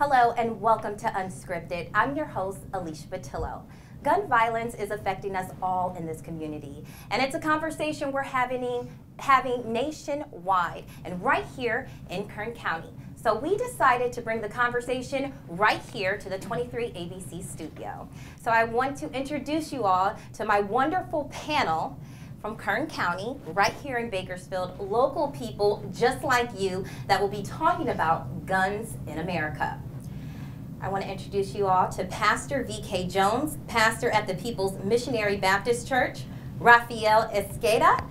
Hello and welcome to Unscripted. I'm your host, Alicia Batillo. Gun violence is affecting us all in this community, and it's a conversation we're having nationwide and right here in Kern County. So we decided to bring the conversation right here to the 23 ABC studio. So I want to introduce you all to my wonderful panel from Kern County, right here in Bakersfield, local people just like you that will be talking about guns in America. I want to introduce you all to Pastor V.K. Jones, pastor at the People's Missionary Baptist Church, Rafael Esqueda,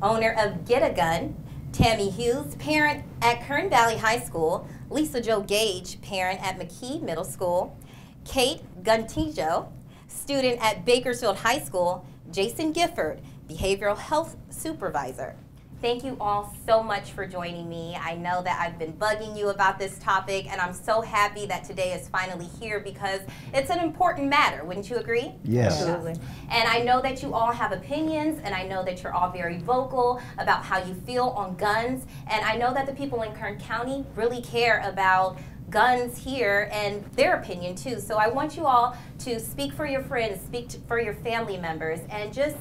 owner of Get a Gun, Tammy Hughes, parent at Kern Valley High School, Lisa Jo Gage, parent at McKee Middle School, Kate Guntijo, student at Bakersfield High School, Jason Gifford, behavioral health supervisor. Thank you all so much for joining me. I know that I've been bugging you about this topic, and I'm so happy that today is finally here because it's an important matter. Wouldn't you agree? Yes. Absolutely. And I know that you all have opinions, and I know that you're all very vocal about how you feel on guns, and I know that the people in Kern County really care about guns here and their opinion too. So I want you all to speak for your friends, for your family members, and just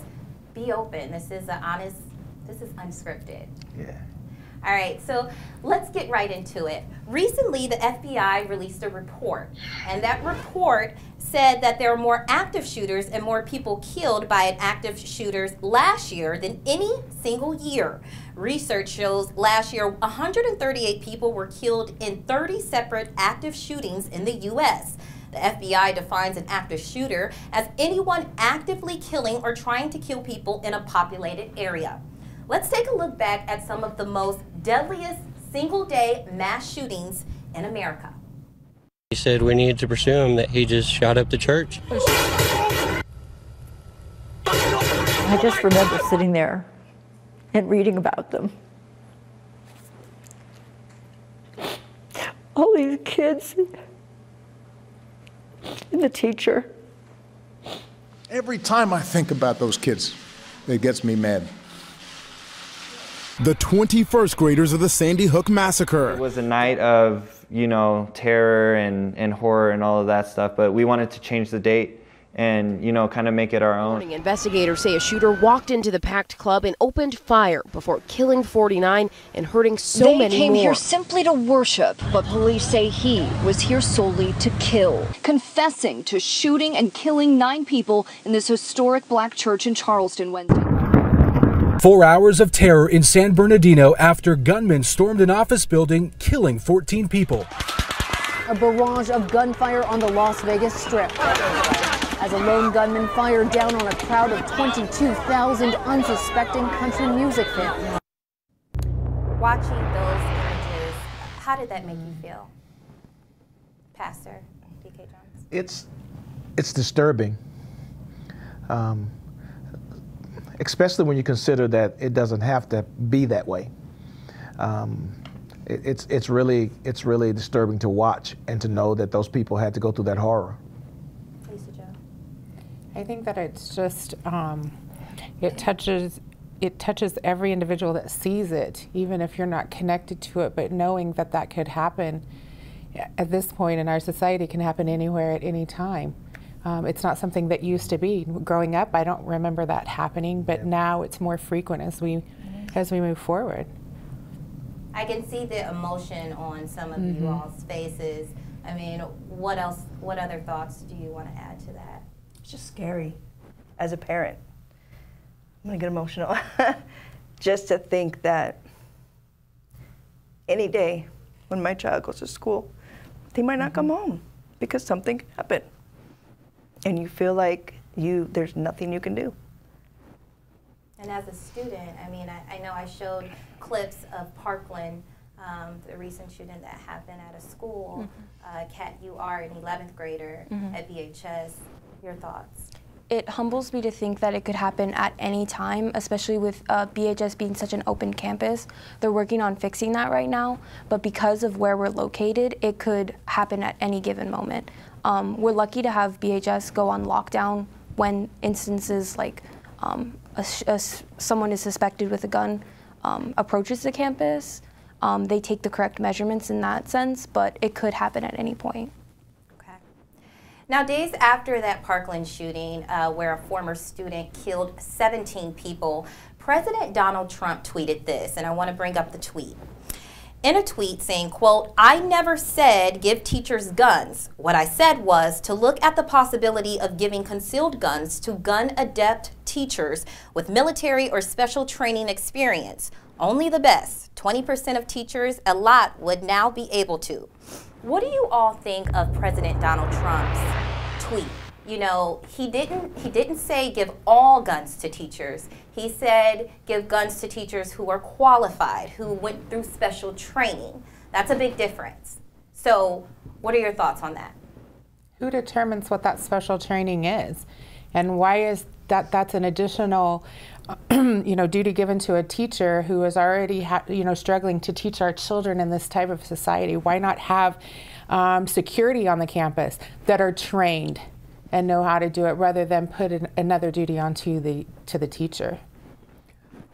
be open. This is unscripted. Yeah. All right, so let's get right into it. Recently, the FBI released a report, and that report said that there are more active shooters and more people killed by active shooters last year than any single year. Research shows last year 138 people were killed in 30 separate active shootings in the U.S. The FBI defines an active shooter as anyone actively killing or trying to kill people in a populated area. Let's take a look back at some of the most deadliest single-day mass shootings in America. He said we needed to pursue him, that he just shot up the church. I just remember sitting there and reading about them. All these kids and the teacher. Every time I think about those kids, it gets me mad. The 21st graders of the Sandy Hook Massacre. It was a night of, terror and horror and all of that stuff, but we wanted to change the date and, kind of make it our own. Investigators say a shooter walked into the packed club and opened fire before killing 49 and hurting so many more. They came here simply to worship, but police say he was here solely to kill, confessing to shooting and killing 9 people in this historic black church in Charleston Wednesday. 4 hours of terror in San Bernardino after gunmen stormed an office building, killing 14 people. A barrage of gunfire on the Las Vegas Strip as a lone gunman fired down on a crowd of 22,000 unsuspecting country music fans. Watching those images, how did that make you feel, Pastor V.K. Jones? It's disturbing. Especially when you consider that it doesn't have to be that way. It's really disturbing to watch and to know that those people had to go through that horror. Lisa Jo. I think that it's just it touches every individual that sees it, even if you're not connected to it. But knowing that that could happen at this point in our society can happen anywhere at any time. It's not something that used to be. Growing up, I don't remember that happening, but now it's more frequent as we move forward. I can see the emotion on some of you all's faces. I mean, what other thoughts do you want to add to that? It's just scary as a parent. I'm gonna get emotional. Just to think that any day when my child goes to school, they might not come home because something happened. And you feel like there's nothing you can do. And as a student, I mean, I know I showed clips of Parkland, the recent shooting that happened at a school. Kat, you are an 11th grader at BHS. Your thoughts? It humbles me to think that it could happen at any time, especially with BHS being such an open campus. They're working on fixing that right now, but because of where we're located, it could happen at any given moment. We're lucky to have BHS go on lockdown when instances like someone is suspected with a gun approaches the campus. they take the correct measurements in that sense, but it could happen at any point. Now, days after that Parkland shooting, where a former student killed 17 people, President Donald Trump tweeted this, and I want to bring up the tweet. In a tweet saying, quote, "I never said give teachers guns. What I said was to look at the possibility of giving concealed guns to gun-adept teachers with military or special training experience. Only the best. 20% of teachers, a lot, would now be able to." What do you all think of President Donald Trump's tweet? You know, he didn't say give all guns to teachers. He said give guns to teachers who are qualified, who went through special training. That's a big difference. So what are your thoughts on that? Who determines what that special training is? And why is that's an additional duty given to a teacher who is already struggling to teach our children in this type of society? Why not have security on the campus that are trained and know how to do it, rather than put another duty onto the teacher?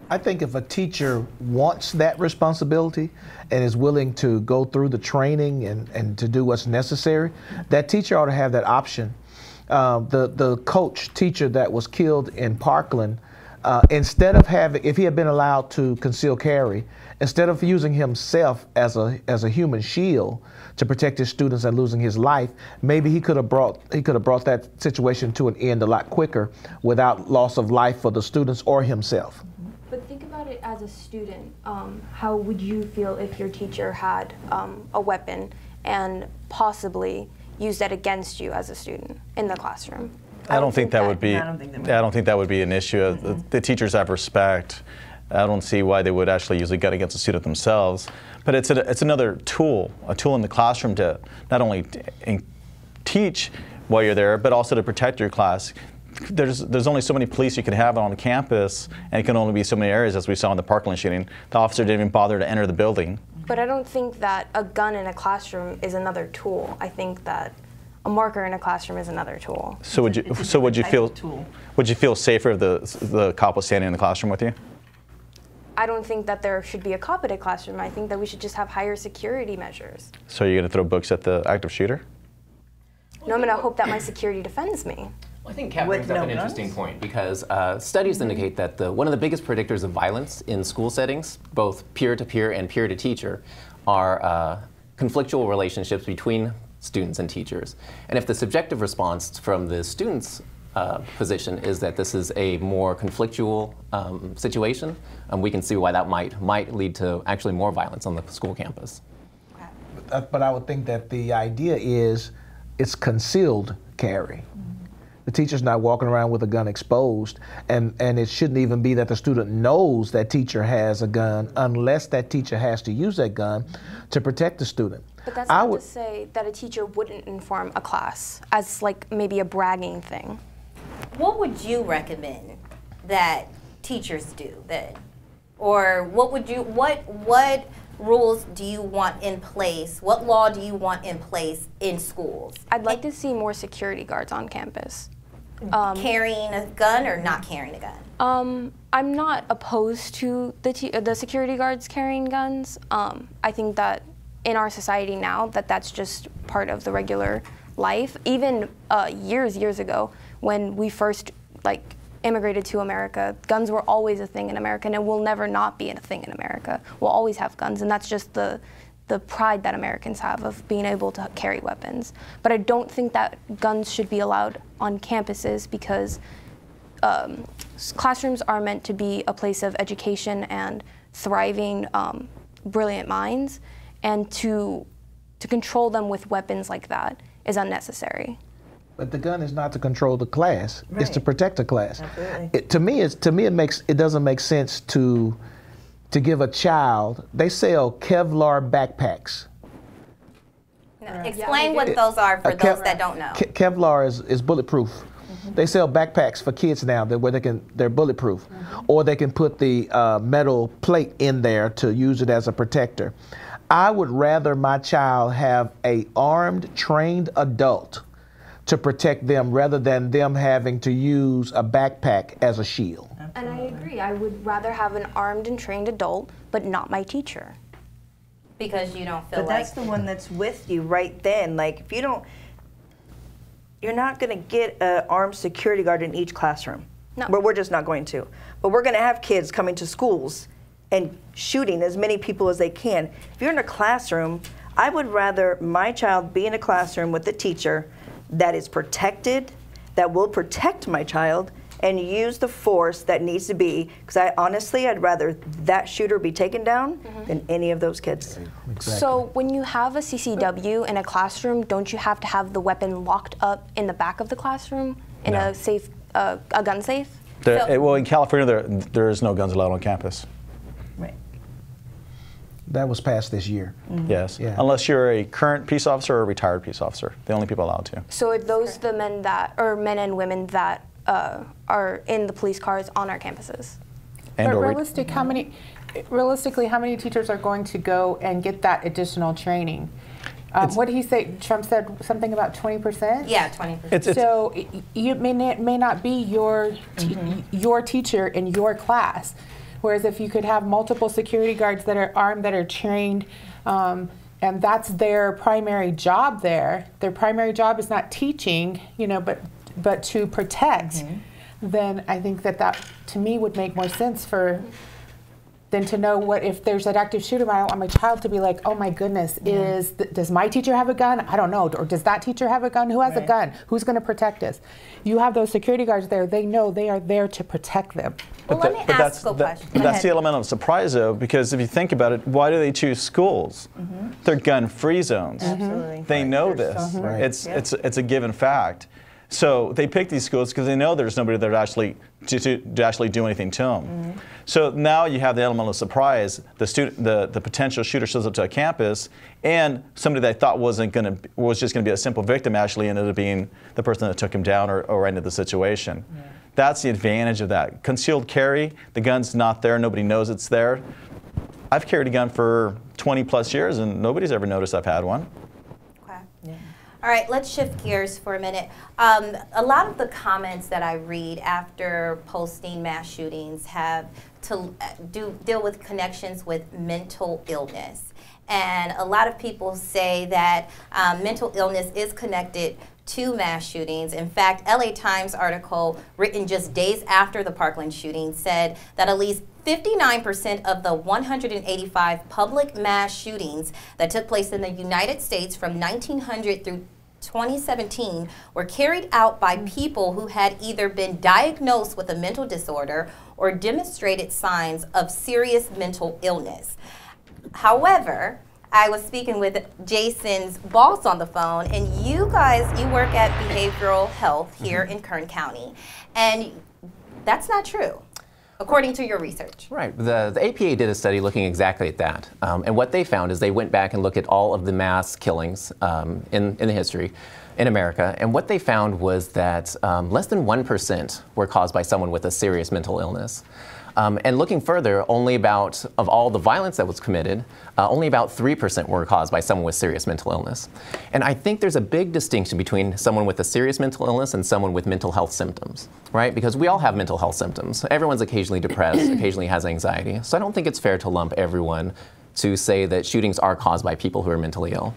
I think if a teacher wants that responsibility and is willing to go through the training and to do what's necessary, that teacher ought to have that option. The coach teacher that was killed in Parkland, instead of having, if he had been allowed to conceal carry, instead of using himself as a human shield to protect his students and losing his life, maybe he could have brought that situation to an end a lot quicker without loss of life for the students or himself. But think about it as a student. How would you feel if your teacher had a weapon and possibly used that against you as a student in the classroom? I don't think that would be an issue. The teachers have respect. I don't see why they would actually use a gun against a student themselves. But it's another tool, a tool in the classroom to not only teach while you're there, but also to protect your class. There's only so many police you can have on campus, and it can only be so many areas, as we saw in the Parkland shooting. The officer didn't even bother to enter the building. But I don't think that a gun in a classroom is another tool. I think that a marker in a classroom is another tool. So would you feel safer if the cop was standing in the classroom with you? I don't think that there should be a cop at a classroom. I think that we should just have higher security measures. So you're going to throw books at the active shooter? No, I'm going to hope that my security defends me. I think Kat brings up an interesting point, because studies indicate that one of the biggest predictors of violence in school settings, both peer-to-peer and peer-to-teacher, are conflictual relationships between students and teachers. And if the subjective response from the students' position is that this is a more conflictual situation, we can see why that might lead to actually more violence on the school campus. But I would think that the idea is it's concealed carry. The teacher's not walking around with a gun exposed, and it shouldn't even be that the student knows that teacher has a gun unless that teacher has to use that gun to protect the student. But that's not to say that a teacher wouldn't inform a class as like maybe a bragging thing. What would you recommend that teachers do then? Or what rules do you want in place? What law do you want in place in schools? I'd like to see more security guards on campus. Carrying a gun or not carrying a gun? I'm not opposed to the security guards carrying guns. I think that in our society now that's just part of the regular life. Even years ago, when we first immigrated to America, guns were always a thing in America, and it will never not be a thing in America. We'll always have guns, and that's just the pride that Americans have of being able to carry weapons. But I don't think that guns should be allowed on campuses, because classrooms are meant to be a place of education and thriving, brilliant minds, and to control them with weapons like that is unnecessary. But the gun is not to control the class; it's to protect the class. Absolutely. To me, it doesn't make sense to give a child. They sell Kevlar backpacks. No, explain what those are for those that don't know. Kevlar is bulletproof. They sell backpacks for kids now where they're bulletproof, or they can put the metal plate in there to use it as a protector. I would rather my child have an armed, trained adult to protect them rather than them having to use a backpack as a shield. And I agree. I would rather have an armed and trained adult, but not my teacher. Because you don't feel but that's the one that's with you right then. Like, if you don't, you're not going to get an armed security guard in each classroom. No. But we're just not going to. But we're going to have kids coming to schools and shooting as many people as they can. If you're in a classroom, I would rather my child be in a classroom with a teacher that is protected, that will protect my child, and use the force that needs to be, because I'd rather that shooter be taken down than any of those kids. Exactly. So when you have a CCW in a classroom, don't you have to have the weapon locked up in the back of the classroom in a safe, a gun safe? Well, in California, there is no guns allowed on campus. Right. That was passed this year. Yes, Yeah. unless you're a current peace officer or a retired peace officer. The only people allowed to. So are those the men that, or men and women that are in the police cars on our campuses? And But realistically, how many teachers are going to go and get that additional training? What did he say? Trump said something about 20%? Yeah, 20%. So it may not be your teacher in your class. Whereas if you could have multiple security guards that are armed, that are trained, and that's their primary job there. Their primary job is not teaching, but to protect. Then I think that to me would make more sense than to know what if there's an active shooter. I don't want my child to be like, oh my goodness, does my teacher have a gun? I don't know. Or does that teacher have a gun? Who has a gun? Who's going to protect us? You have those security guards there. They know they are there to protect them. Well, let me ask a question. But that's the element of surprise, though, because if you think about it, why do they choose schools? They're gun-free zones. Absolutely. They know this. It's a given fact. So they pick these schools because they know there's nobody there to actually do anything to them. So now you have the element of surprise. The potential shooter shows up to a campus, and somebody they thought was just going to be a simple victim actually ended up being the person that took him down or ended the situation. That's the advantage of that. Concealed carry, the gun's not there, nobody knows it's there. I've carried a gun for 20 plus years and nobody's ever noticed I've had one. All right, let's shift gears for a minute. A lot of the comments that I read after posting mass shootings have to deal with connections with mental illness. And a lot of people say that mental illness is connected to mass shootings. In fact, LA Times article written just days after the Parkland shooting said that at least 59% of the 185 public mass shootings that took place in the United States from 1900 through 2017 were carried out by people who had either been diagnosed with a mental disorder or demonstrated signs of serious mental illness. However, I was speaking with Jason's boss on the phone, and you guys, you work at behavioral health here in Kern County, and that's not true, according to your research. Right. The APA did a study looking exactly at that. And what they found is they went back and looked at all of the mass killings in the history in America. And what they found was that less than 1% were caused by someone with a serious mental illness. And looking further, of all the violence that was committed, only about 3% were caused by someone with serious mental illness. And I think there's a big distinction between someone with a serious mental illness and someone with mental health symptoms, right? Because we all have mental health symptoms. Everyone's occasionally depressed, occasionally has anxiety. So I don't think it's fair to lump everyone to say that shootings are caused by people who are mentally ill.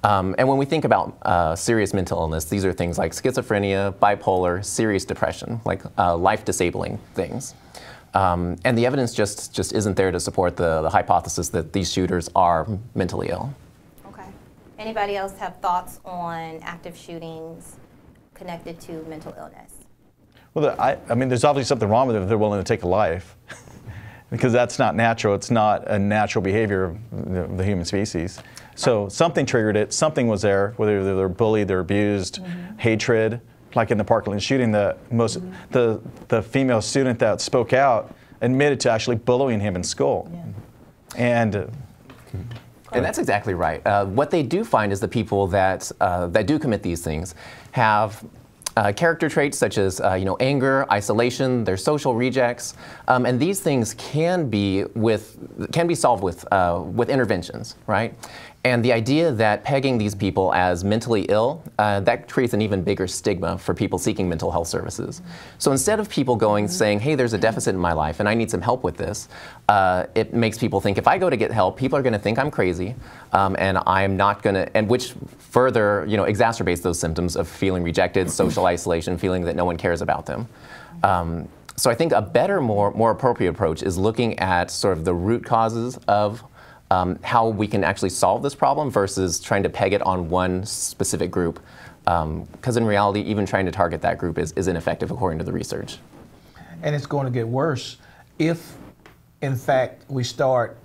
And when we think about serious mental illness, these are things like schizophrenia, bipolar, serious depression, like life-disabling things. And the evidence just isn't there to support the hypothesis that these shooters are mentally ill. Okay. Anybody else have thoughts on active shootings connected to mental illness? Well, I mean, there's obviously something wrong with it if they're willing to take a life. Because that's not natural. It's not a natural behavior of the human species. So something triggered it. Something was there, whether they're bullied, they're abused, hatred. Like in the Parkland shooting, the female student that spoke out admitted to actually bullying him in school. And that's exactly right. What they do find is the people that do commit these things have character traits such as anger, isolation, they're social rejects, and these things can be solved with interventions, right? And the idea that pegging these people as mentally ill, that creates an even bigger stigma for people seeking mental health services. So instead of people going saying, hey, there's a deficit in my life and I need some help with this, it makes people think if I go to get help, people are going to think I'm crazy, and I'm not going to, and which further, exacerbates those symptoms of feeling rejected, social isolation, feeling that no one cares about them. So I think a better, more appropriate approach is looking at sort of the root causes of how we can actually solve this problem versus trying to peg it on one specific group. Because in reality, even trying to target that group is ineffective according to the research. And it's going to get worse if, in fact, we start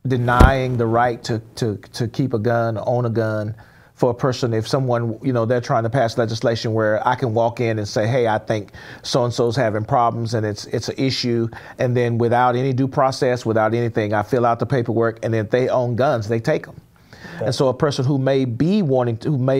denying the right to keep a gun, own a gun, for a person. If someone, they're trying to pass legislation where I can walk in and say, hey, I think so-and-so's having problems and it's an issue, and then without any due process, without anything, I fill out the paperwork, and then if they own guns, they take them. And so a person who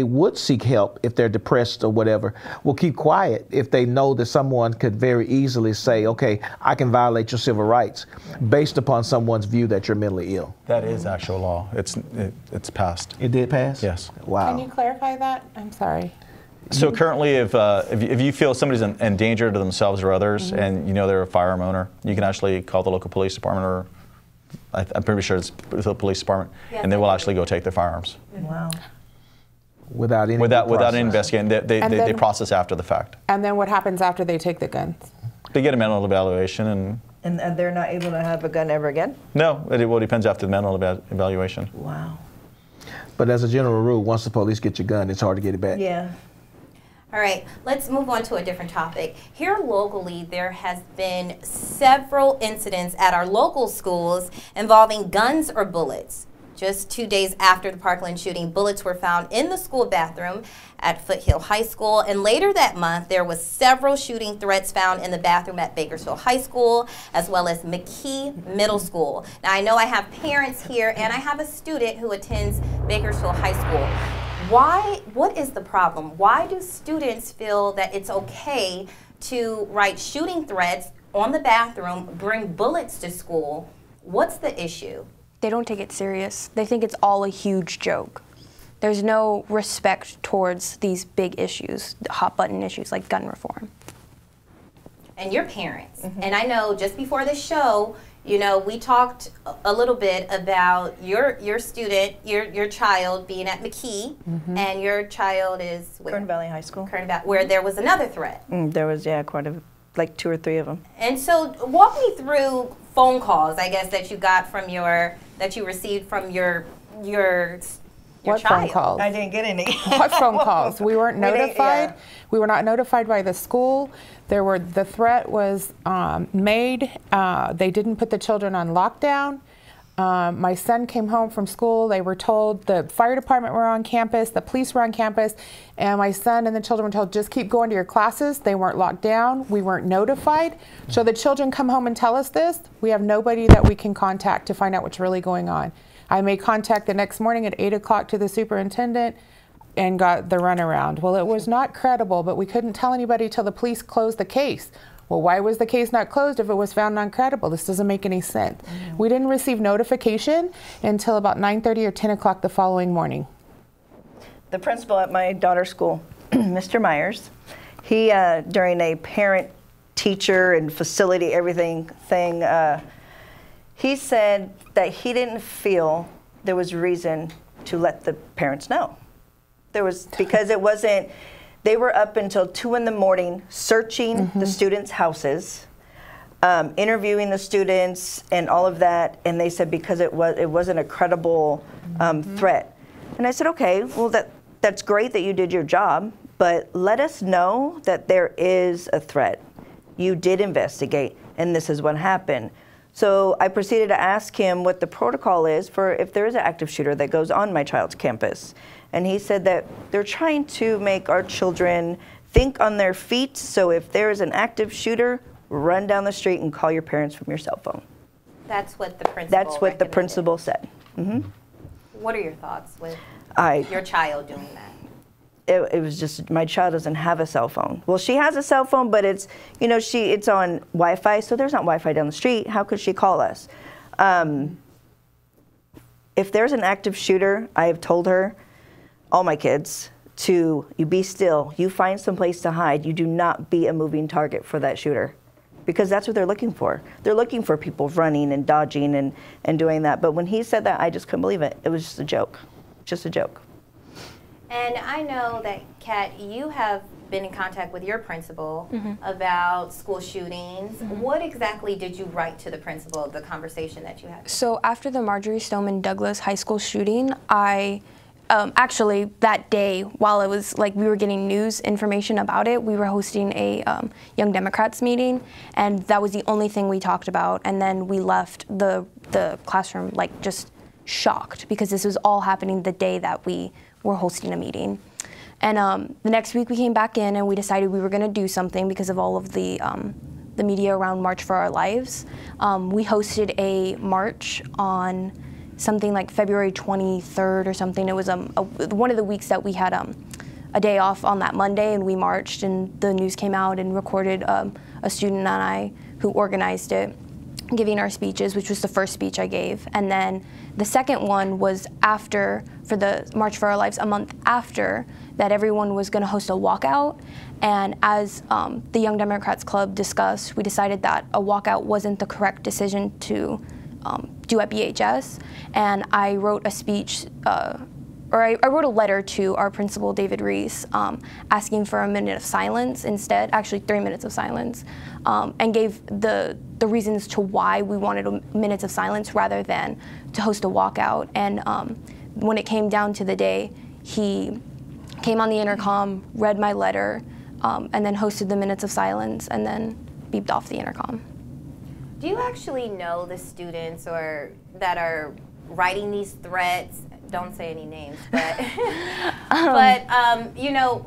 would seek help if they're depressed or whatever, will keep quiet if they know that someone could very easily say, okay, I can violate your civil rights based upon someone's view that you're mentally ill. That is actual law. It's passed. It did pass? Yes. Wow. Can you clarify that? I'm sorry. So currently, if you feel somebody's in danger to themselves or others, and they're a firearm owner, you can actually call the local police department, or I'm pretty sure it's the police department, and they will actually go take their firearms. Wow. Without any investigating, they process after the fact. And then what happens after they take the guns? They get a mental evaluation, and they're not able to have a gun ever again? No, it depends after the mental evaluation. Wow. But as a general rule, once the police get your gun, it's hard to get it back. Yeah. All right, let's move on to a different topic. Here locally, there has been several incidents at our local schools involving guns or bullets. Just 2 days after the Parkland shooting, bullets were found in the school bathroom at Foothill High School. And later that month, there was several shooting threats found in the bathroom at Bakersfield High School, as well as McKee Middle School. Now, I know I have parents here, and I have a student who attends Bakersfield High School. What is the problem? Why do students feel that it's okay to write shooting threats on the bathroom, bring bullets to school? What's the issue? They don't take it serious. They think it's all a huge joke. There's no respect towards these big issues, hot button issues like gun reform. And your parents. And I know just before the show, we talked a little bit about your student, your child being at McKee, and your child is where? Kern Valley High School. Where there was another threat. There was, like 2 or 3 of them. And so walk me through phone calls, I guess, that you got from that you received from your What child. phone calls? I didn't get any. What phone calls? We weren't notified. We were not notified by the school. The threat was made. They didn't put the children on lockdown. My son came home from school. They were told the fire department were on campus, the police were on campus, and my son and the children were told, just keep going to your classes. They weren't locked down. We weren't notified. So the children come home and tell us this. We have nobody that we can contact to find out what's really going on. I made contact the next morning at 8 o'clock to the superintendent and got the runaround. Well, it was not credible, but we couldn't tell anybody till the police closed the case. Well, why was the case not closed if it was found non-credible? This doesn't make any sense. We didn't receive notification until about 9:30 or 10 o'clock the following morning. The principal at my daughter's school, Mr. Myers, he, during a parent, teacher, and facility everything thing, he said that he didn't feel there was reason to let the parents know. Because it wasn't, they were up until 2 in the morning searching the students' houses, interviewing the students and all of that, and they said because it wasn't a credible threat. And I said, okay, well that's great that you did your job, but let us know that there is a threat. You did investigate, and this is what happened. So I proceeded to ask him what the protocol is for if there is an active shooter that goes on my child's campus. And he said that they're trying to make our children think on their feet, so if there is an active shooter, run down the street and call your parents from your cell phone. That's what the principal That's what the principal said. What are your thoughts with your child doing that? It was just, my child doesn't have a cell phone. Well, she has a cell phone, but it's, it's on Wi-Fi, so there's not Wi-Fi down the street. How could she call us? if there's an active shooter, I have told her, all my kids, you be still. You find some place to hide. You do not be a moving target for that shooter, because that's what they're looking for. They're looking for people running and dodging and doing that. But when he said that, I just couldn't believe it. It was just a joke, just a joke. And I know that, Kat, you have been in contact with your principal about school shootings. What exactly did you write to the principal, the conversation that you had? So after the Marjorie Stoneman Douglas High School shooting, I actually, that day, while it was like we were getting news information about it, we were hosting a Young Democrats meeting, and that was the only thing we talked about. And then we left the classroom like just shocked, because this was all happening the day that we were hosting a meeting. And the next week we came back in and we decided we were going to do something because of all of the media around March for Our Lives. We hosted a march on something like February 23rd or something. It was one of the weeks that we had a day off on that Monday, and we marched, and the news came out and recorded a student and I who organized it giving our speeches, which was the first speech I gave. And then the second one was after, for the March for Our Lives, a month after that, everyone was going to host a walkout. And as the Young Democrats Club discussed, we decided that a walkout wasn't the correct decision to do at BHS. And I wrote a speech, or I wrote a letter to our principal, David Reese, asking for a minute of silence instead, actually 3 minutes of silence, and gave the reasons to why we wanted minutes of silence rather than to host a walkout. And when it came down to the day, he came on the intercom, read my letter, and then hosted the minutes of silence, and then beeped off the intercom. Do you actually know the students or that are writing these threats? Don't say any names, but you know,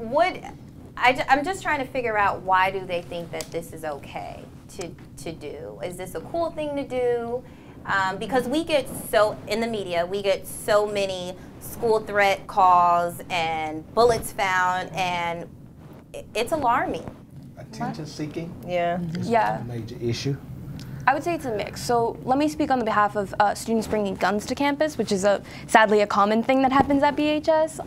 I'm just trying to figure out, why do they think that this is okay to do? Is this a cool thing to do? Because we get in the media, we get so many school threat calls and bullets found, and it's alarming. Attention seeking? Yeah. Is Yeah. a major issue. I would say it's a mix. So let me speak on the behalf of students bringing guns to campus, which is sadly a common thing that happens at BHS.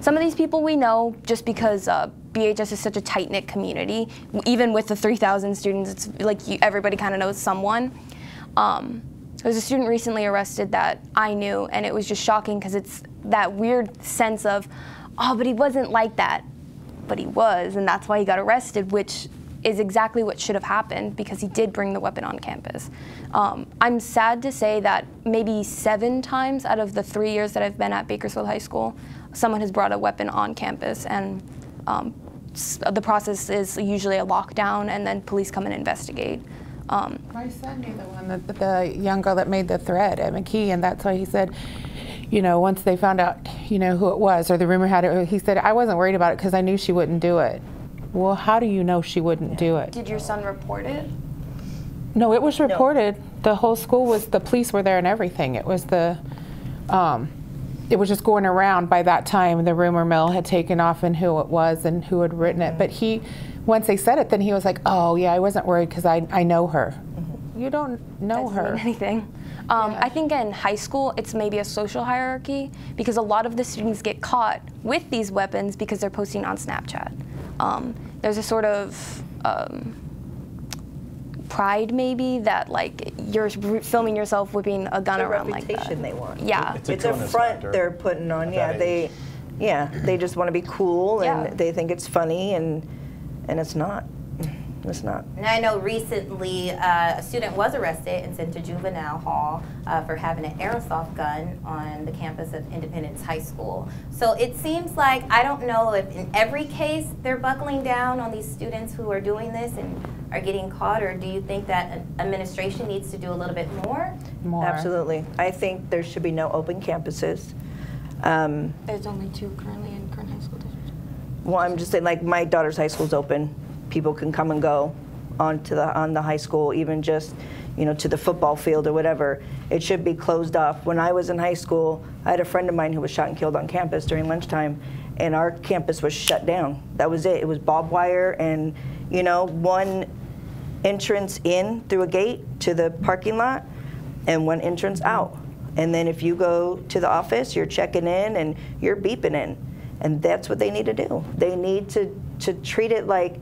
Some of these people we know just because BHS is such a tight-knit community. Even with the 3,000 students, it's like everybody kind of knows someone. There's a student recently arrested that I knew, and it was just shocking because it's that weird sense of, oh, but he wasn't like that. But he was, and that's why he got arrested, which is exactly what should have happened, because he did bring the weapon on campus. I'm sad to say that maybe 7 times out of the 3 years that I've been at Bakersfield High School, someone has brought a weapon on campus, and the process is usually a lockdown, and then police come and investigate. My son knew the one the young girl that made the threat at McKee, and that's why he said, you know, once they found out, you know, who it was, or the rumor had it, he said, I wasn't worried about it because I knew she wouldn't do it. Well, how do you know she wouldn't do it? Did your son report it? No, it was reported. No. The whole school was, the police were there and everything. It was it was just going around by that time. The rumor mill had taken off and who it was and who had written it. But once they said it, then he was like, oh yeah, I wasn't worried because I know her. You don't know her. Doesn't mean anything. I think in high school, it's maybe a social hierarchy, because a lot of the students get caught with these weapons because they're posting on Snapchat. There's a sort of pride, maybe, that like you're filming yourself whipping a gun around like that. It's a reputation they want. Yeah, it's a front they're putting on. Yeah, they just want to be cool, and they think it's funny, and it's not. It's not. And I know recently a student was arrested and sent to juvenile hall for having an airsoft gun on the campus of Independence High School. So it seems like, I don't know if in every case they're buckling down on these students who are doing this and are getting caught, or do you think that administration needs to do a little bit more? Absolutely. I think there should be no open campuses. There's only 2 currently in Kern High School District. Well, I'm just saying, like, my daughter's high school's open. People can come and go on the high school, even just, you know, to the football field or whatever. It should be closed off. When I was in high school, I had a friend of mine who was shot and killed on campus during lunchtime, and our campus was shut down. That was it. It was barbed wire and, you know, one entrance in through a gate to the parking lot and one entrance out. And then if you go to the office, you're checking in and you're beeping in. And that's what they need to do. They need to treat it like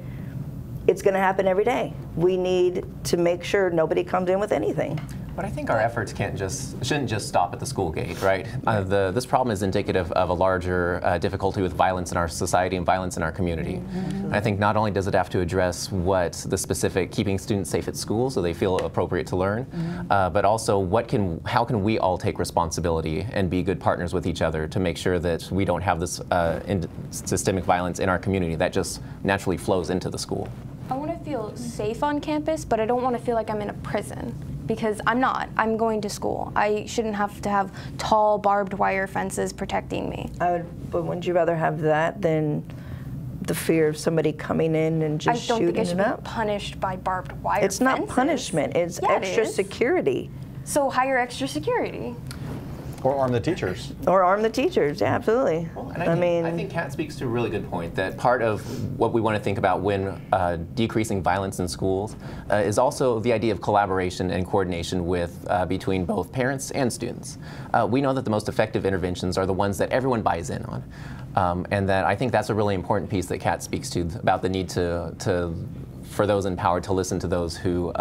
it's going to happen every day. We need to make sure nobody comes in with anything. But I think our efforts shouldn't just stop at the school gate, right? This problem is indicative of a larger difficulty with violence in our society and violence in our community. Mm-hmm. I think not only does it have to address what the specific keeping students safe at school so they feel appropriate to learn, but also how can we all take responsibility and be good partners with each other to make sure that we don't have this systemic violence in our community that just naturally flows into the school. I want to feel safe on campus, but I don't want to feel like I'm in a prison. Because I'm not. I'm going to school. I shouldn't have to have tall barbed wire fences protecting me. But wouldn't you rather have that than the fear of somebody coming in and just shooting it up? I don't think I should be punished by barbed wire fences. It's not punishment. It's extra security. So hire extra security. Or arm the teachers. Or arm the teachers, yeah, absolutely. Well, and I think Kat speaks to a really good point that part of what we want to think about when decreasing violence in schools is also the idea of collaboration and coordination with between both parents and students. We know that the most effective interventions are the ones that everyone buys in on. And that I think that's a really important piece that Kat speaks to about the need for those empowered to listen to those who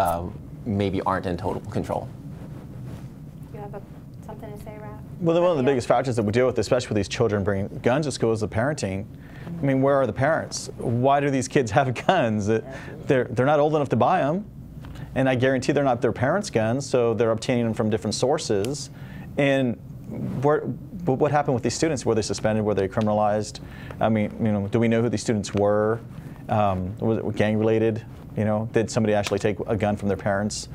maybe aren't in total control. Something to say, Raph? Well, one of the biggest factors that we deal with, especially with these children bringing guns to school, is the parenting. I mean, where are the parents? Why do these kids have guns? They're not old enough to buy them, and I guarantee they're not their parents' guns, so they're obtaining them from different sources. And what happened with these students? Were they suspended? Were they criminalized? I mean, do we know who these students were? Was it gang related? Did somebody actually take a gun from their parents'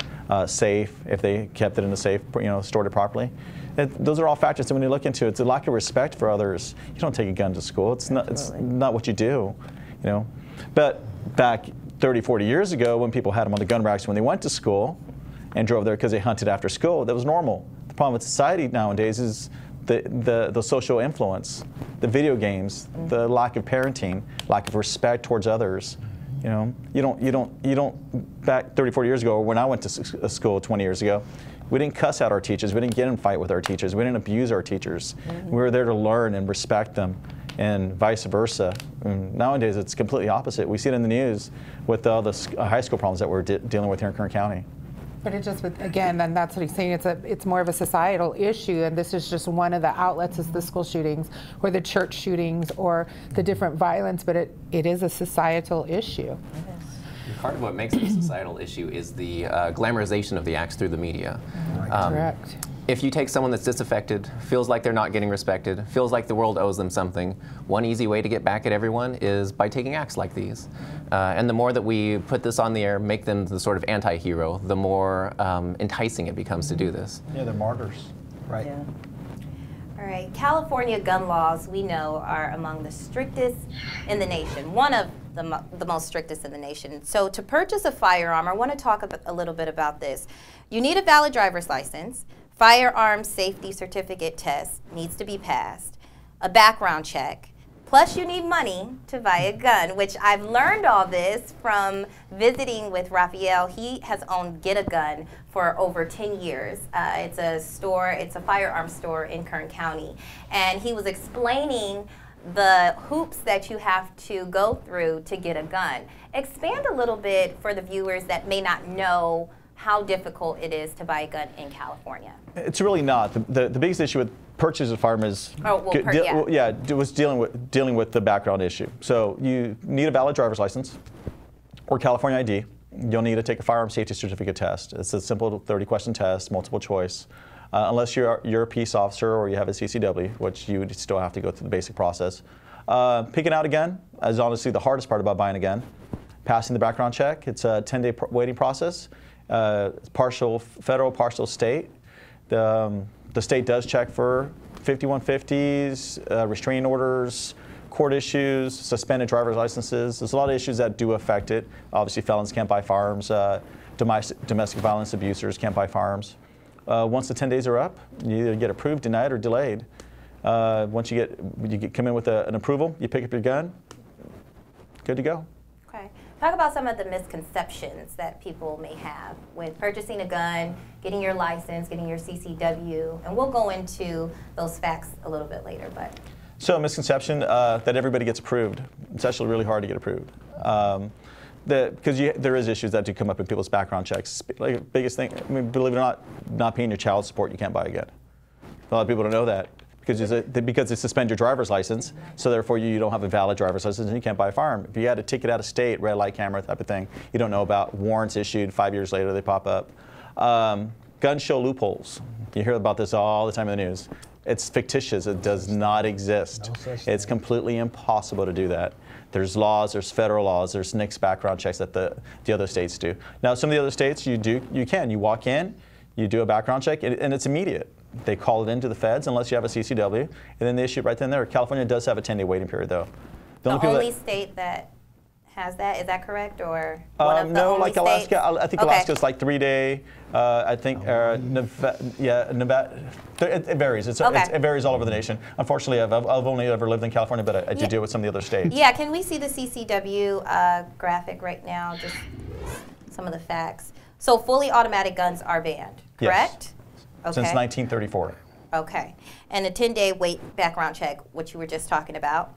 safe if they kept it in a safe, stored it properly? Those are all factors that when you look into, it's a lack of respect for others. You don't take a gun to school. It's not what you do, But back 30, 40 years ago, when people had them on the gun racks when they went to school and drove there because they hunted after school, that was normal. The problem with society nowadays is the social influence, the video games, the lack of parenting, lack of respect towards others. You don't, back 30, 40 years ago, when I went to school 20 years ago, we didn't cuss out our teachers. We didn't get in a fight with our teachers. We didn't abuse our teachers. We were there to learn and respect them, and vice versa. And nowadays, it's completely opposite. We see it in the news with all the high school problems that we're dealing with here in Kern County. But it just, again, then that's what he's saying. It's more of a societal issue, and this is just one of the outlets is the school shootings or the church shootings or the different violence, but it is a societal issue. Part of what makes it a societal issue is the glamorization of the acts through the media. Correct. If you take someone that's disaffected, feels like they're not getting respected, feels like the world owes them something, one easy way to get back at everyone is by taking acts like these. And the more that we put this on the air, make them the sort of anti-hero, the more enticing it becomes to do this. Yeah, they're martyrs, right? Yeah. All right, California gun laws, we know, are among the strictest in the nation, one of the most strictest in the nation. So to purchase a firearm, I want to talk a little bit about this. You need a valid driver's license. Firearm safety certificate test needs to be passed, a background check, plus you need money to buy a gun, which I've learned all this from visiting with Raphael. He has owned Get a Gun for over 10 years. It's a firearm store in Kern County, and he was explaining the hoops that you have to go through to get a gun. Expand a little bit for the viewers that may not know how difficult it is to buy a gun in California. It's really not. The biggest issue with purchase of a firearm is dealing with the background issue. So you need a valid driver's license or California ID. You'll need to take a firearm safety certificate test. It's a simple 30-question test, multiple choice. Unless you're a peace officer or you have a CCW, which you would still have to go through the basic process. Picking out a gun is honestly the hardest part about buying a gun. Passing the background check, it's a 10-day waiting process. Partial federal, partial state. The state does check for 5150s, restraining orders, court issues, suspended driver's licenses. There's a lot of issues that do affect it. Obviously, felons can't buy firearms. Domestic violence abusers can't buy firearms. Once the 10 days are up, you either get approved, denied, or delayed. Once you come in with an approval, you pick up your gun, good to go. Okay. Talk about some of the misconceptions that people may have with purchasing a gun, getting your license, getting your CCW, and we'll go into those facts a little bit later. But so a misconception that everybody gets approved. It's actually really hard to get approved. Because there is issues that do come up in people's background checks. Like biggest thing, I mean, believe it or not paying your child support, you can't buy a gun. A lot of people don't know that because they suspend your driver's license, so therefore you don't have a valid driver's license and you can't buy a firearm. If you had a ticket out of state, red light camera type of thing, you don't know about. Warrants issued 5 years later, they pop up. Gun show loopholes. You hear about this all the time in the news. It's fictitious. It does not exist. It's completely impossible to do that. There's laws, there's federal laws, there's NICS background checks that the other states do. Now, some of the other states, you can. You walk in, you do a background check, and it's immediate. They call it into the feds unless you have a CCW, and then they issue it right then and there. California does have a 10-day waiting period, though. The only state that has that, is that correct, or one of the no, only like states? Alaska. I think Alaska's like 3-day. I think Nevada. It varies. It varies all over the nation. Unfortunately, I've only ever lived in California, but I do deal with some of the other states. Yeah, can we see the CCW graphic right now? Just some of the facts. So fully automatic guns are banned, correct? Yes. Okay. Since 1934. Okay. And a 10-day wait background check, which you were just talking about.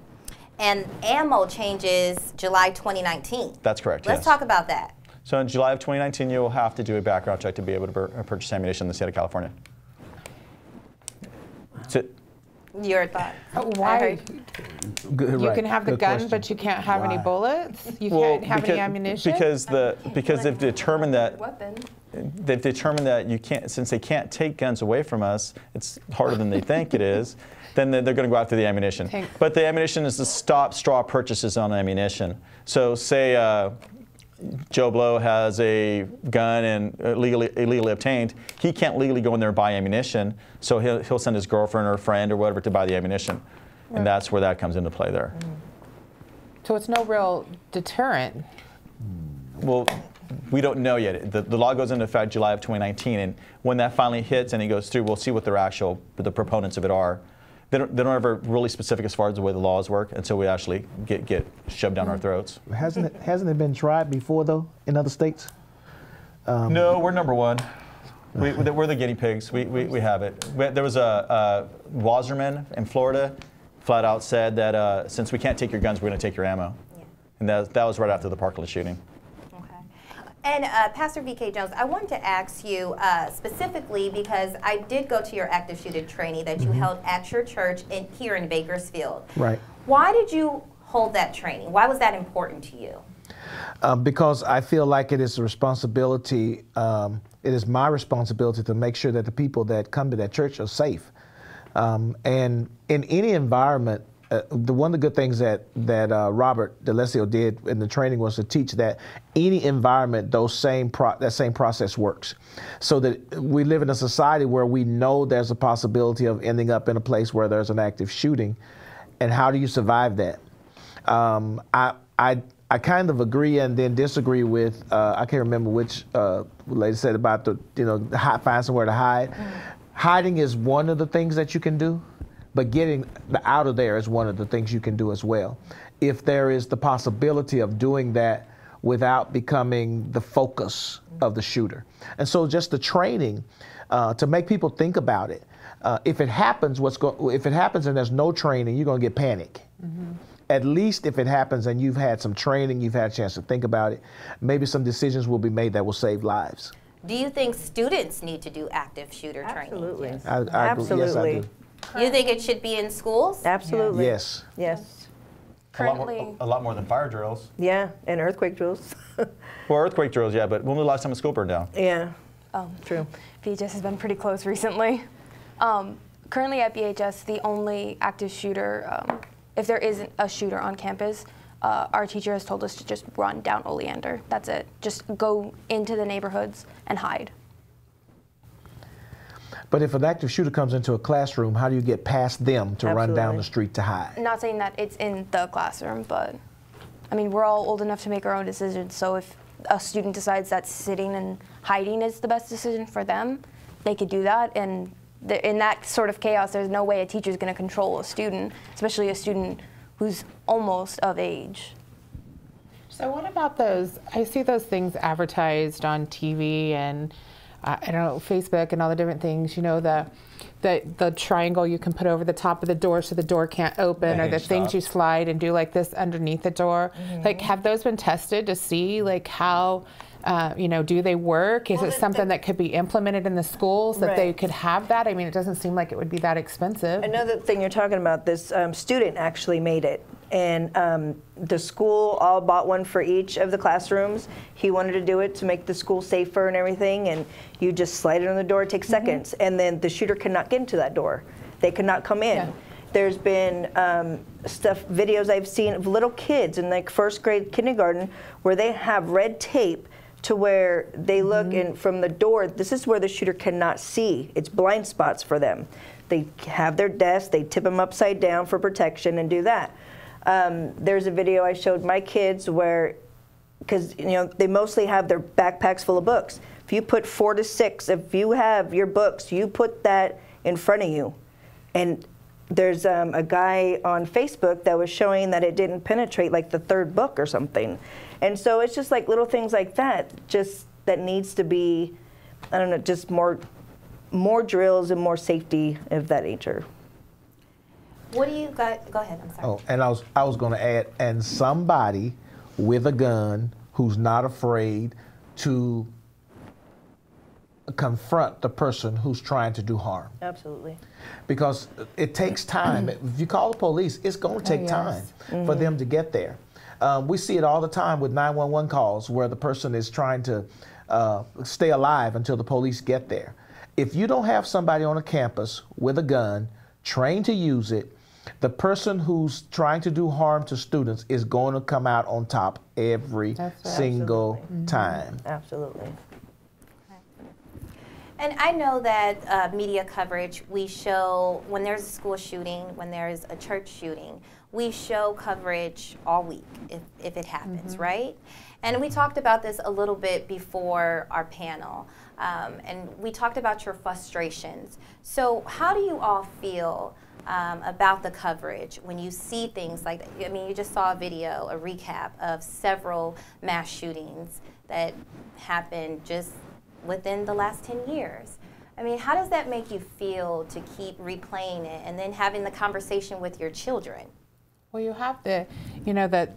And ammo changes July 2019. That's correct, Let's talk about that. So in July of 2019, you'll have to do a background check to be able to purchase ammunition in the state of California. That's it. Your thought? Why? You can have the gun, but you can't have any bullets? You can't have any ammunition? Because they've determined that you can't, since they can't take guns away from us, it's harder than they think it is, then they're going to go after the ammunition. But the ammunition is to stop straw purchases on ammunition. So say Joe Blow has a gun and illegally obtained, he can't legally go in there and buy ammunition, so he'll send his girlfriend or friend or whatever to buy the ammunition. And that's where that comes into play there. So it's no real deterrent. Well, we don't know yet. The law goes into effect July of 2019, and when that finally hits and it goes through, we'll see what the proponents of it are. They don't ever really specific as far as the way the laws work until we actually get shoved down our throats. Hasn't it been tried before though in other states? No, we're number one. We're the guinea pigs. We have it. There was a Wasserman in Florida, flat out said that since we can't take your guns, we're going to take your ammo, and that was right after the Parkland shooting. And Pastor V.K. Jones, I wanted to ask you specifically because I did go to your active shooter training that you held at your church here in Bakersfield. Right. Why did you hold that training? Why was that important to you? Because I feel like it is a responsibility, it is my responsibility to make sure that the people that come to that church are safe. And in any environment, one of the good things that Robert DeLessio did in the training was to teach that any environment, that same process works. So that we live in a society where we know there's a possibility of ending up in a place where there's an active shooting, and how do you survive that? I kind of agree and then disagree with, I can't remember which lady said about find somewhere to hide. Hiding is one of the things that you can do, but getting out of there is one of the things you can do as well. If there is the possibility of doing that without becoming the focus of the shooter. And so just the training to make people think about it. If it happens, and there's no training, you're gonna get panic. At least if it happens and you've had some training, you've had a chance to think about it, maybe some decisions will be made that will save lives. Do you think students need to do active shooter training? Absolutely. I agree. Yes, I do. You think it should be in schools? Absolutely. Yes. Yes. Currently, a lot more than fire drills. Yeah, and earthquake drills. Well, earthquake drills, yeah, but when was the last time a school burned down? Yeah. True. BHS has been pretty close recently. Currently at BHS, the only active shooter, if there isn't a shooter on campus, our teacher has told us to just run down Oleander. That's it. Just go into the neighborhoods and hide. But if an active shooter comes into a classroom, how do you get past them to run down the street to hide? Not saying that it's in the classroom, but I mean, we're all old enough to make our own decisions. So if a student decides that sitting and hiding is the best decision for them, they could do that. And in that sort of chaos, there's no way a teacher is going to control a student, especially a student who's almost of age. So what about those, I see those things advertised on TV and I don't know, Facebook and all the different things, you know, the triangle you can put over the top of the door so the door can't open, or the things you slide and do like this underneath the door. Like, have those been tested to see like how, you know, do they work? Is it something that could be implemented in the schools that they could have that? I mean, it doesn't seem like it would be that expensive. Another thing you're talking about, this student actually made it. And the school all bought one for each of the classrooms. He wanted to do it to make the school safer and everything, and you just slide it on the door, it takes seconds, and then the shooter cannot get into that door. They cannot come in. Yeah. There's been videos I've seen of little kids in like first grade kindergarten where they have red tape to where they look in from the door. This is where the shooter cannot see. It's blind spots for them. They have their desk, they tip them upside down for protection and do that. There's a video I showed my kids where, because you know they mostly have their backpacks full of books. If you put 4 to 6, if you have your books, you put that in front of you. And there's a guy on Facebook that was showing that it didn't penetrate like the 3rd book or something. And so it's just like little things like that, just that needs to be, I don't know, just more drills and more safety of that nature. What do you got? Go ahead, I'm sorry. Oh, and I was going to add, and somebody with a gun who's not afraid to confront the person who's trying to do harm. Absolutely. Because it takes time. If you call the police, it's going to take time for them to get there. We see it all the time with 911 calls where the person is trying to stay alive until the police get there. If you don't have somebody on a campus with a gun, trained to use it, the person who's trying to do harm to students is going to come out on top every single time. Absolutely. And I know that media coverage, we show when there's a school shooting, when there's a church shooting, we show coverage all week if it happens, right? And we talked about this a little bit before our panel, and we talked about your frustrations. So how do you all feel about the coverage when you see things like, I mean, you just saw a video, a recap of several mass shootings that happened just within the last 10 years. I mean, how does that make you feel to keep replaying it and then having the conversation with your children? Well, you have to, you know, that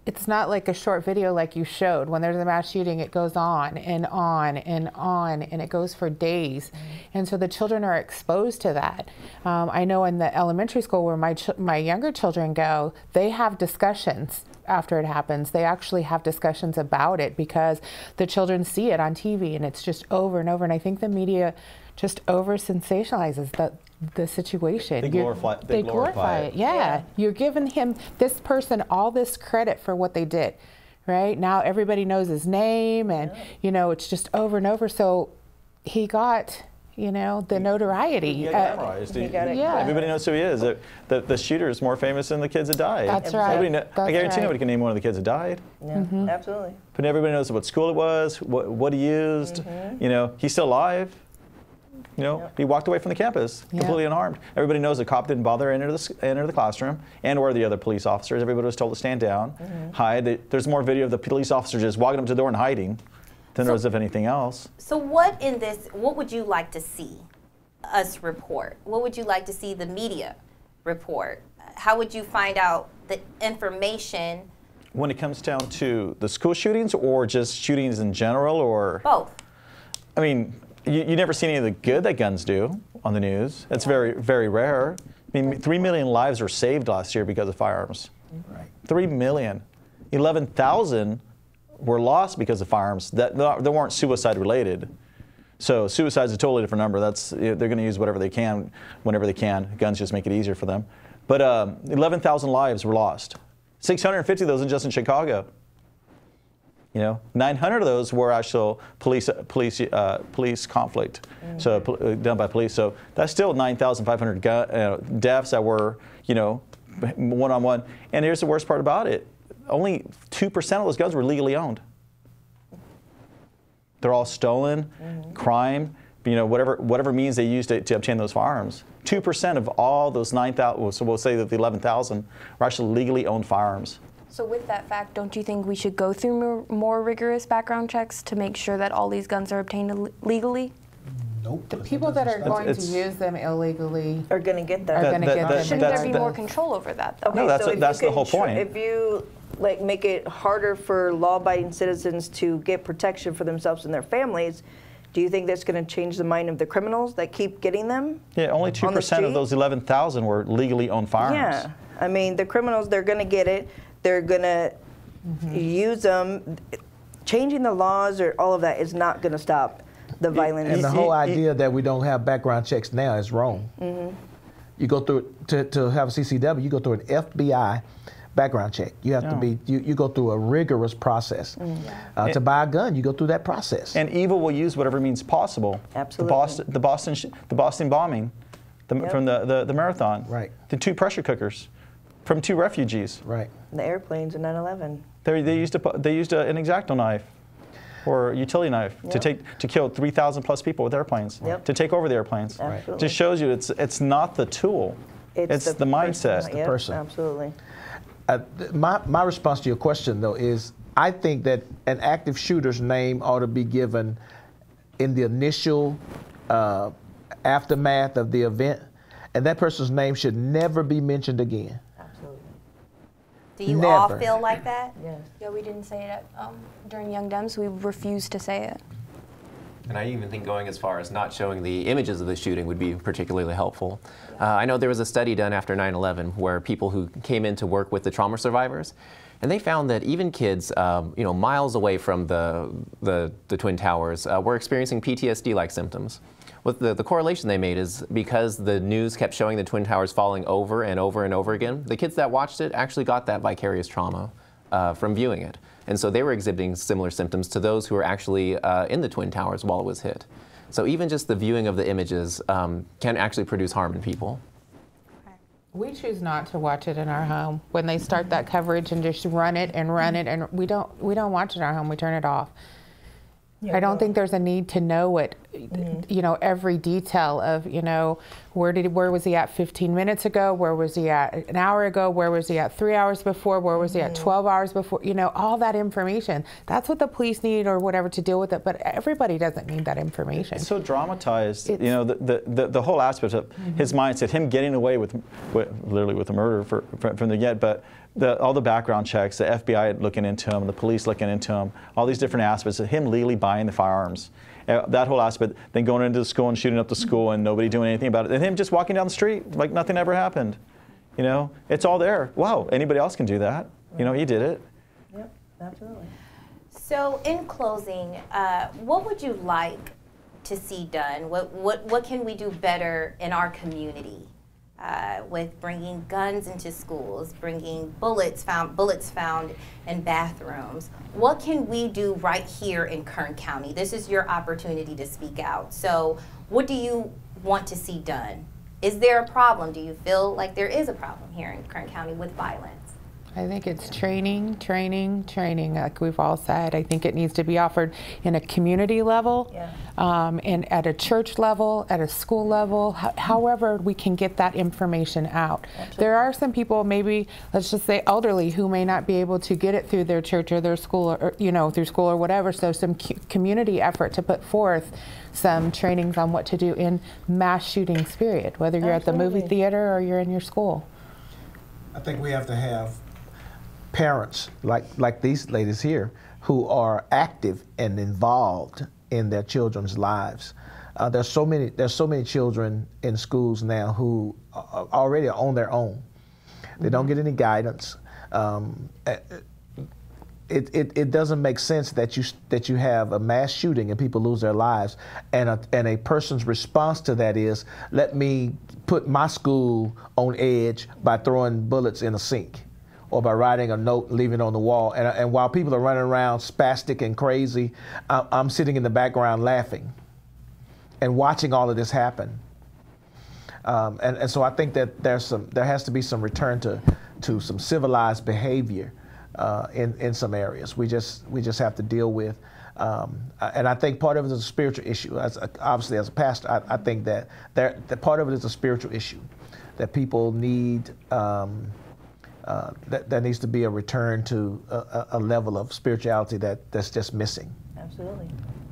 it's not like a short video like you showed. When there's a mass shooting, it goes on and on and on, and it goes for days. And so the children are exposed to that. I know in the elementary school where my younger children go, they have discussions after it happens. They actually have discussions about it because the children see it on TV, and it's just over and over. And I think the media just over-sensationalizes the situation. They glorify it. Yeah. You're giving this person all this credit for what they did, right? Now everybody knows his name, and you know, it's just over and over. So he got, you know, the notoriety. He got memorized. Everybody knows who he is. The shooter is more famous than the kids that died. That's right. I guarantee nobody can name one of the kids that died. Yeah, absolutely. But everybody knows what school it was, what he used. You know, he's still alive. You know, he walked away from the campus completely unharmed. Everybody knows the cop didn't bother enter the classroom, and or the other police officers. Everybody was told to stand down, hide. There's more video of the police officers just walking up to the door and hiding than there was of anything else. So what would you like to see us report? What would you like to see the media report? How would you find out the information? When it comes down to the school shootings or just shootings in general, or? Both. I mean, you never see any of the good that guns do on the news. It's very, very rare. I mean, 3 million lives were saved last year because of firearms. Right. 3 million. 11,000 were lost because of firearms that weren't suicide related. So suicide is a totally different number. They're going to use whatever they can, whenever they can. Guns just make it easier for them. But 11,000 lives were lost. 650 of those just in Chicago. You know, 900 of those were actual police conflict, so done by police. So that's still 9,500 deaths that were, you know, one-on-one. And here's the worst part about it: only 2% of those guns were legally owned. They're all stolen, crime, you know, whatever means they used to obtain those firearms. 2% of all those 9,000, so we'll say that the 11,000 were actually legally owned firearms. So with that fact, don't you think we should go through more rigorous background checks to make sure that all these guns are obtained legally? Nope. The people that are going to use them illegally are going to get them. Shouldn't there be more control over that, though? No, that's the whole point. If you like make it harder for law-abiding citizens to get protection for themselves and their families, do you think that's going to change the mind of the criminals that keep getting them? Yeah, only 2% of those 11,000 were legally owned firearms. Yeah, I mean, the criminals, they're going to get it. They're going to use them. Changing the laws or all of that is not going to stop the violence. And the whole idea that we don't have background checks now is wrong. You go through, to have a CCW, you go through an FBI background check. You have to be, you go through a rigorous process. To buy a gun, you go through that process. And evil will use whatever means possible. Absolutely. The Boston bombing, from the marathon. Right. The 2 pressure cookers from 2 refugees. Right. The airplanes in 9/11. They used an X-Acto knife or a utility knife to kill 3,000 plus people with airplanes. To take over the airplanes. Absolutely. It just shows you it's not the tool. It's the mindset. The person. Absolutely. My response to your question, though, is I think that an active shooter's name ought to be given in the initial aftermath of the event, and that person's name should never be mentioned again. Absolutely. Do you all feel like that? Yes. Yeah, we didn't say it during Young Dems. We refused to say it. And I even think going as far as not showing the images of the shooting would be particularly helpful. I know there was a study done after 9/11 where people who came in to work with the trauma survivors, and they found that even kids, miles away from the Twin Towers, were experiencing PTSD-like symptoms. What the correlation they made is because the news kept showing the Twin Towers falling over and over and over again, the kids that watched it actually got that vicarious trauma from viewing it. And so they were exhibiting similar symptoms to those who were actually in the Twin Towers while it was hit. So even just the viewing of the images can actually produce harm in people. We choose not to watch it in our home. When they start that coverage and just run it, and we don't watch it in our home. We turn it off. I don't think there's a need to know what, every detail of, where was he at 15 minutes ago? Where was he at an hour ago? Where was he at 3 hours before? Where was he at 12 hours before? All that information. That's what the police need or whatever to deal with it, but everybody doesn't need that information. It's so dramatized, the whole aspect of his mindset, him getting away with literally with a murder from the get, but all the background checks, the FBI looking into him, the police looking into him, all these different aspects of him legally buying the firearms. That whole aspect, then going into the school and shooting up the school and nobody doing anything about it, and him just walking down the street like nothing ever happened. It's all there. Wow, anybody else can do that. He did it. Yep, absolutely. So in closing, what would you like to see done? What can we do better in our community with bringing guns into schools, bringing bullets found in bathrooms? What can we do right here in Kern County? This is your opportunity to speak out. So what do you want to see done? Is there a problem? Do you feel like there is a problem here in Kern County with violence? I think it's training, like we've all said. I think it needs to be offered in a community level, and at a church level, at a school level, however we can get that information out. Absolutely. There are some people, maybe, let's just say elderly, who may not be able to get it through their church or their school, or through school or whatever, so some community effort to put forth some trainings on what to do in mass shootings, period, whether you're at the movie theater or you're in your school. I think we have to have parents like these ladies here who are active and involved in their children's lives. There's so many children in schools now who are already on their own. They don't get any guidance. It doesn't make sense that you have a mass shooting and people lose their lives, and a person's response to that is, let me put my school on edge by throwing bullets in a sink, or by writing a note and leaving it on the wall. And while people are running around spastic and crazy, I'm sitting in the background laughing and watching all of this happen. And so I think that there has to be some return to some civilized behavior in some areas. We just have to deal with, and I think part of it is a spiritual issue. Obviously, as a pastor, I think that part of it is a spiritual issue, that people need That needs to be a return to a level of spirituality that's just missing. Absolutely.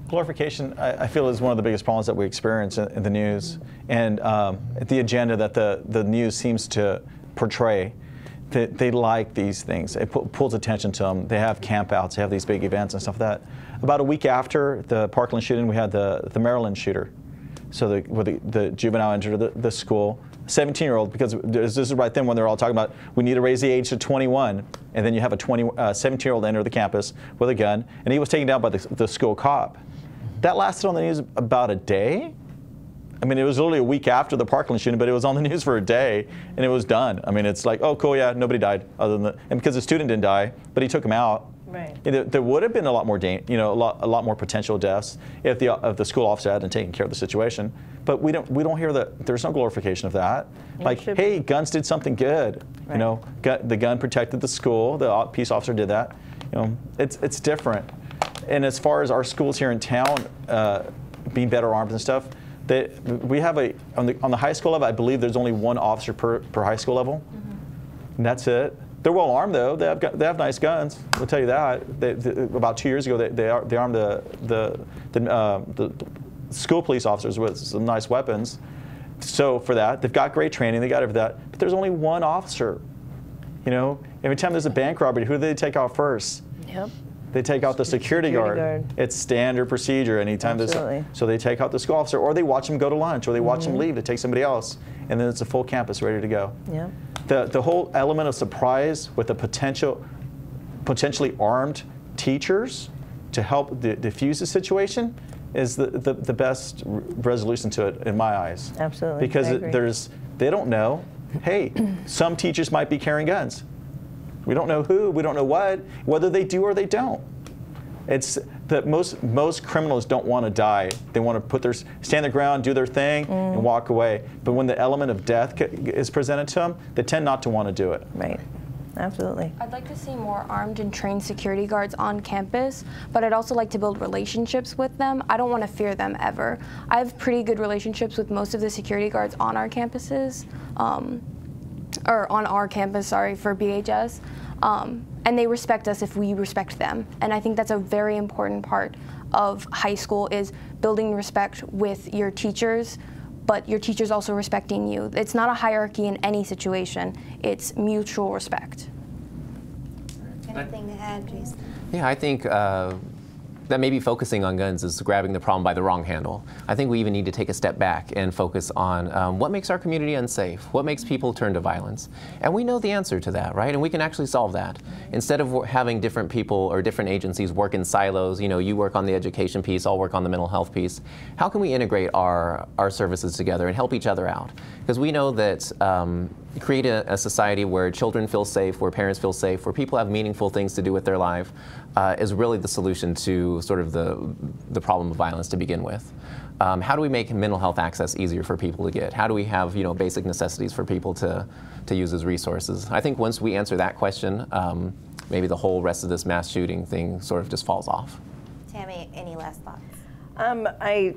Glorification, I feel, is one of the biggest problems that we experience in the news, and the agenda that the news seems to portray. They like these things. It pulls attention to them. They have campouts. They have these big events and stuff like that. About a week after the Parkland shooting, we had the Maryland shooter. So the juvenile entered the school, 17-year-old, because this is right then when they're all talking about we need to raise the age to 21, and then you have a 17-year-old enter the campus with a gun, and he was taken down by the school cop. That lasted on the news about a day. I mean, it was literally a week after the Parkland shooting, but it was on the news for a day, and it was done. I mean, it's like, oh, cool, yeah, nobody died, other than and because the student didn't die, but he took him out. Right. There would have been a lot more, a lot more potential deaths if the school officer hadn't taken care of the situation. But we don't hear that. There's no glorification of that. Like, hey, guns did something good. Right. You know, the gun protected the school. The peace officer did that. You know, it's different. And as far as our schools here in town being better armed and stuff, we have on the high school level, I believe there's only one officer per high school level, and that's it. They're well armed though. They have nice guns. I'll tell you that. About 2 years ago, they armed the school police officers with some nice weapons. So for that, they've got great training. They got that. But there's only one officer. You know, every time there's a bank robbery, who do they take out first? Yep. They take out the security guard. It's standard procedure anytime there's, so they take out the school officer, or they watch them go to lunch, or they watch them leave to take somebody else, and then it's a full campus ready to go. Yeah. The whole element of surprise with the potentially armed teachers to help diffuse the situation is the best resolution to it in my eyes. Absolutely. Because they don't know, hey, some teachers might be carrying guns. We don't know who, we don't know whether they do or they don't. It's that most criminals don't want to die. They want to stand their ground, do their thing, and walk away. But when the element of death is presented to them, they tend not to want to do it. Right. Absolutely. I'd like to see more armed and trained security guards on campus, but I'd also like to build relationships with them. I don't want to fear them ever. I have pretty good relationships with most of the security guards on our campuses. Or on our campus, sorry, for BHS, and they respect us if we respect them. And I think that's a very important part of high school, is building respect with your teachers, but your teachers also respecting you. It's not a hierarchy in any situation, it's mutual respect. Anything to add, Jason? Yeah, I think that maybe focusing on guns is grabbing the problem by the wrong handle. I think we even need to take a step back and focus on what makes our community unsafe, what makes people turn to violence. And we know the answer to that, right? And we can actually solve that. Instead of having different people or different agencies work in silos, you work on the education piece, I'll work on the mental health piece, how can we integrate our services together and help each other out? Because we know that create a society where children feel safe, where parents feel safe, where people have meaningful things to do with their life is really the solution to sort of the problem of violence to begin with. How do we make mental health access easier for people to get? How do we have basic necessities for people to use as resources? I think once we answer that question, maybe the whole rest of this mass shooting thing sort of just falls off. Tammy, any last thoughts? I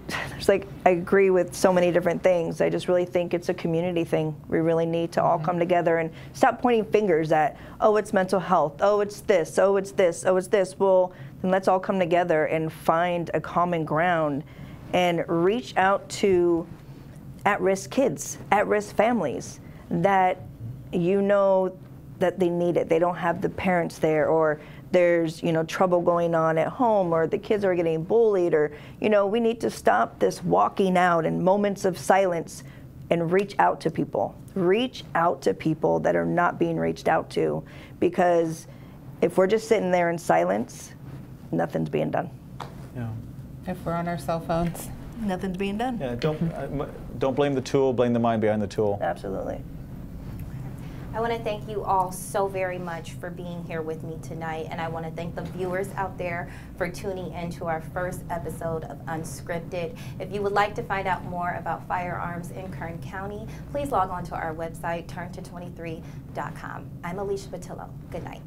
agree with so many different things. I just really think it's a community thing. We really need to all come together and stop pointing fingers at, oh, it's mental health, oh, it's this, oh, it's this, oh, it's this. Well, then let's all come together and find a common ground and reach out to at-risk kids, at-risk families that that they need it. They don't have the parents there, or there's trouble going on at home, or the kids are getting bullied, or we need to stop this walking out and moments of silence and reach out to people. Reach out to people that are not being reached out to, because if we're just sitting there in silence, nothing's being done. Yeah. If we're on our cell phones, nothing's being done. Yeah, don't blame the tool, blame the mind behind the tool. Absolutely. I want to thank you all so very much for being here with me tonight, and I want to thank the viewers out there for tuning in to our first episode of Unscripted. If you would like to find out more about firearms in Kern County, please log on to our website, turnto23.com. I'm Alicia Patillo. Good night.